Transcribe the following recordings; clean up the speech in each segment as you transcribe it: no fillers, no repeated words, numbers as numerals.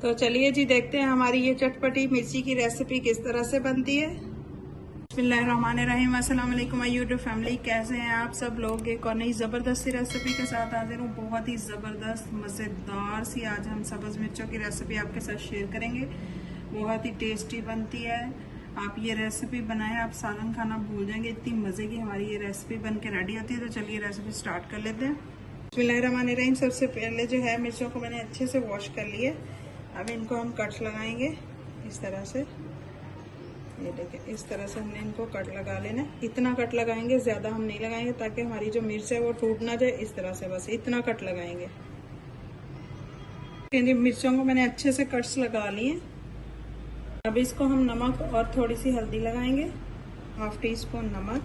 तो चलिए जी देखते हैं हमारी ये चटपटी मिर्ची की रेसिपी किस तरह से बनती है। बिस्मिल्लाहिर्रहमानिर्रहीम, अस्सलाम वालेकुम यूट्यूब फैमिली, कैसे हैं आप सब लोग। एक और नई ज़बरदस्त सी रेसिपी के साथ हाजिर हूँ। बहुत ही ज़बरदस्त मज़ेदार सी आज हम सब्ज़ मिर्चों की रेसिपी आपके साथ शेयर करेंगे। बहुत ही टेस्टी बनती है। आप ये रेसिपी बनाएं, आप सालन खाना भूल जाएंगे, इतनी मज़े की हमारी ये रेसिपी बन के रेडी होती है। तो चलिए रेसिपी स्टार्ट कर लेते हैं। बिस्मिल्लाहिर्रहमानिर्रहीम, सबसे पहले जो है मिर्चों को मैंने अच्छे से वॉश कर लिए। अब इनको हम कट लगाएंगे इस तरह से। ये देखिए, इस तरह से हमने इनको कट लगा लेना। इतना कट लगाएंगे, ज़्यादा हम नहीं लगाएंगे ताकि हमारी जो मिर्च है वो टूट ना जाए। इस तरह से बस इतना कट लगाएंगे। मिर्चों को मैंने अच्छे से कट्स लगा लिए। अब इसको हम नमक और थोड़ी सी हल्दी लगाएंगे। 1/2 टीस्पून नमक,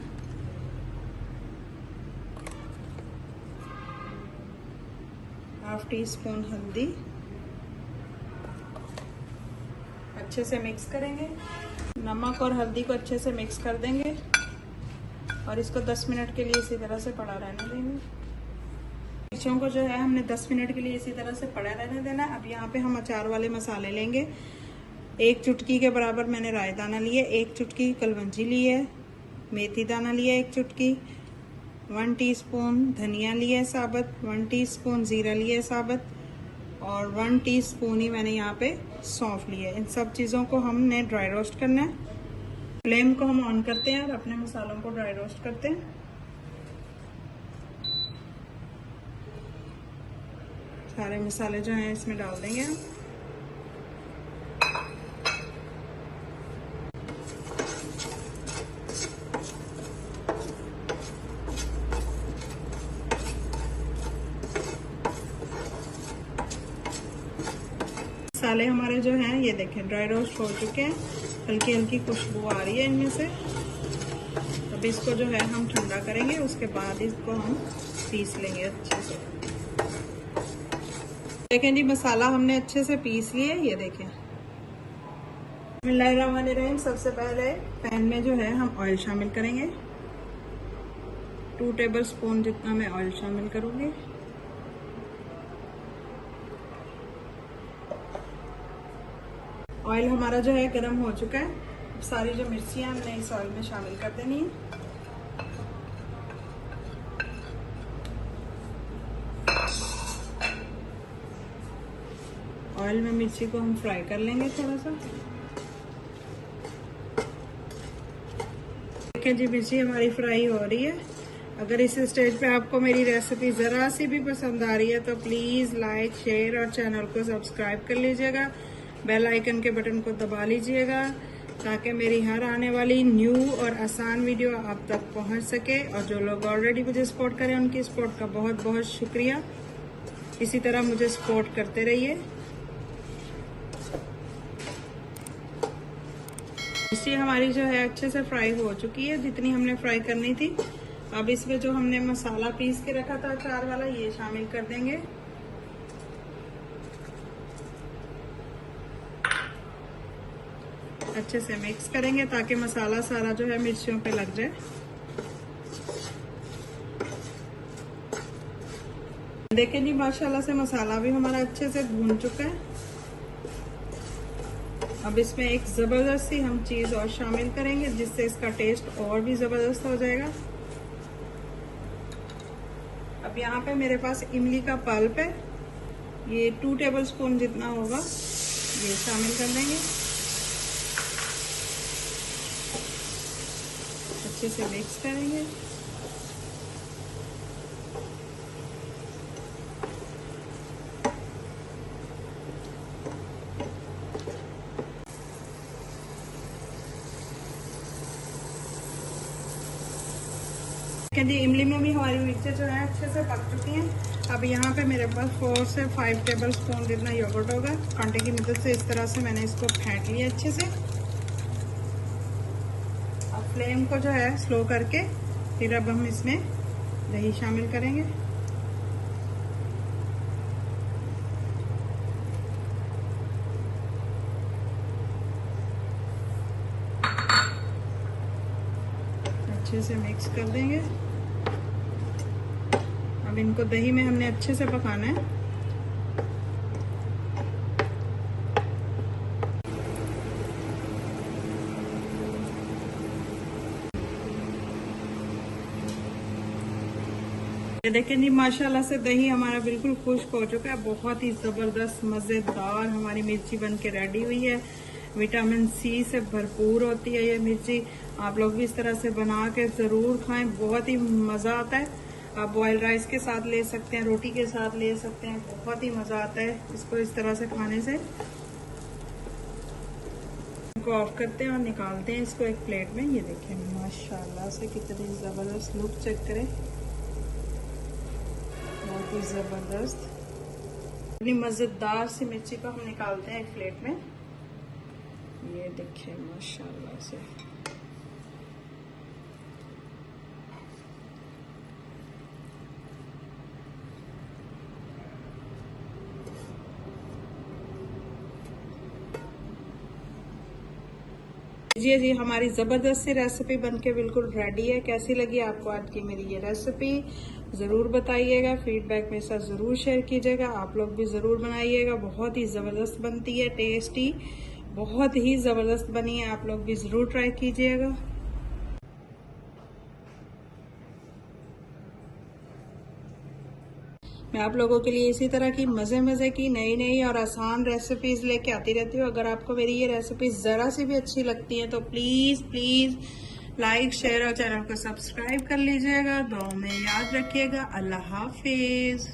1/2 टीस्पून हल्दी, अच्छे से मिक्स करेंगे। नमक और हल्दी को अच्छे से मिक्स कर देंगे और इसको 10 मिनट के लिए इसी तरह से पड़ा रहने देंगे। मिर्चों को जो है हमने 10 मिनट के लिए इसी तरह से पड़ा रहने देना। अब यहाँ पे हम अचार वाले मसाले लेंगे। 1 चुटकी के बराबर मैंने राई दाना लिए, 1 चुटकी कलवंजी ली है, मेथी दाना लिया 1 चुटकी, 1 टीस्पून धनिया लिया है साबुत, 1 टीस्पून जीरा लिया है साबुत और 1 टीस्पून ही मैंने यहाँ पे सौंफ ली है। इन सब चीज़ों को हमने ड्राई रोस्ट करना है। फ्लेम को हम ऑन करते हैं और अपने मसालों को ड्राई रोस्ट करते हैं। सारे मसाले जो हैं इसमें डाल देंगे हम। मसाले हमारे जो हैं ये देखें ड्राई रोस्ट हो चुके हैं। हल्की हल्की खुशबू आ रही है इनमें से। अब इसको जो है हम ठंडा करेंगे, उसके बाद इसको हम पीस लेंगे अच्छे से। देखें जी, मसाला हमने अच्छे से पीस लिए। ये देखें। बिस्मिल्लाहिर्रहमानिर्रहीम, सबसे पहले पैन में जो है हम ऑयल शामिल करेंगे। 2 टेबलस्पून जितना मैं ऑयल शामिल करूंगी। ऑयल हमारा जो है गर्म हो चुका है। अब सारी जो मिर्चियाँ हमने इस ऑयल में शामिल कर देनी है। ऑयल में मिर्ची को हम फ्राई कर लेंगे थोड़ा सा। देखिए जी, मिर्ची हमारी फ्राई हो रही है। अगर इस स्टेज पे आपको मेरी रेसिपी ज़रा सी भी पसंद आ रही है तो प्लीज़ लाइक, शेयर और चैनल को सब्सक्राइब कर लीजिएगा। बेल आइकन के बटन को दबा लीजिएगा ताकि मेरी हर आने वाली न्यू और आसान वीडियो आप तक पहुंच सके। और जो लोग ऑलरेडी मुझे सपोर्ट करें उनकी सपोर्ट का बहुत बहुत शुक्रिया। इसी तरह मुझे सपोर्ट करते रहिए। मिर्ची हमारी जो है अच्छे से फ्राई हो चुकी है, जितनी हमने फ्राई करनी थी। अब इसमें जो हमने मसाला पीस के रखा था अचार वाला, ये शामिल कर देंगे। अच्छे से मिक्स करेंगे ताकि मसाला सारा जो है मिर्चियों पे लग जाए। देखें जी, माशाल्लाह से मसाला भी हमारा अच्छे से भून चुका है। अब इसमें एक ज़बरदस्त सी हम चीज़ और शामिल करेंगे जिससे इसका टेस्ट और भी ज़बरदस्त हो जाएगा। अब यहाँ पे मेरे पास इमली का पल्प है, ये 2 टेबलस्पून जितना होगा, ये शामिल कर देंगे। अच्छे से मिक्स करेंगे। जी, इमली में भी हमारी मिर्चें जो है अच्छे से पक चुकी हैं। अब यहाँ पे मेरे पास 4 से 5 टेबलस्पून जितना योगर्ट होगा। कांटे की मदद से इस तरह से मैंने इसको फेंट लिया अच्छे से। अब फ्लेम को जो है स्लो करके फिर अब हम इसमें दही शामिल करेंगे। अच्छे से मिक्स कर देंगे। अब इनको दही में हमने अच्छे से पकाना है। ये देखें जी, माशाल्लाह से दही हमारा बिल्कुल खुश्क हो चुका है। बहुत ही जबरदस्त मजेदार हमारी मिर्ची बन के रेडी हुई है। विटामिन सी से भरपूर होती है ये मिर्ची। आप लोग भी इस तरह से बना के जरूर खाएं, बहुत ही मजा आता है। आप बॉयल राइस के साथ ले सकते हैं, रोटी के साथ ले सकते हैं, बहुत ही मजा आता है इसको इस तरह से खाने से। इसको ऑफ करते हैं और निकालते हैं इसको एक प्लेट में। ये देखें माशाल्लाह से कितनी जबरदस्त लुक चेक करें, बहुत ही जबरदस्त इतनी मजेदार सी मिर्ची को हम निकालते हैं एक प्लेट में। ये देखिए माशाल्लाह से जी हमारी जबरदस्त सी रेसिपी बनके बिल्कुल रेडी है। कैसी लगी आपको आज की मेरी ये रेसिपी जरूर बताइएगा, फीडबैक मेरे साथ जरूर शेयर कीजिएगा। आप लोग भी जरूर बनाइएगा, बहुत ही जबरदस्त बनती है, टेस्टी बहुत ही जबरदस्त बनी है। आप लोग भी जरूर ट्राई कीजिएगा। मैं आप लोगों के लिए इसी तरह की मजे की नई और आसान रेसिपीज लेके आती रहती हूँ। अगर आपको मेरी ये रेसिपीज जरा सी भी अच्छी लगती है तो प्लीज लाइक शेयर और चैनल को सब्सक्राइब कर लीजिएगा। दुआ में याद रखिएगा। अल्लाह हाफिज।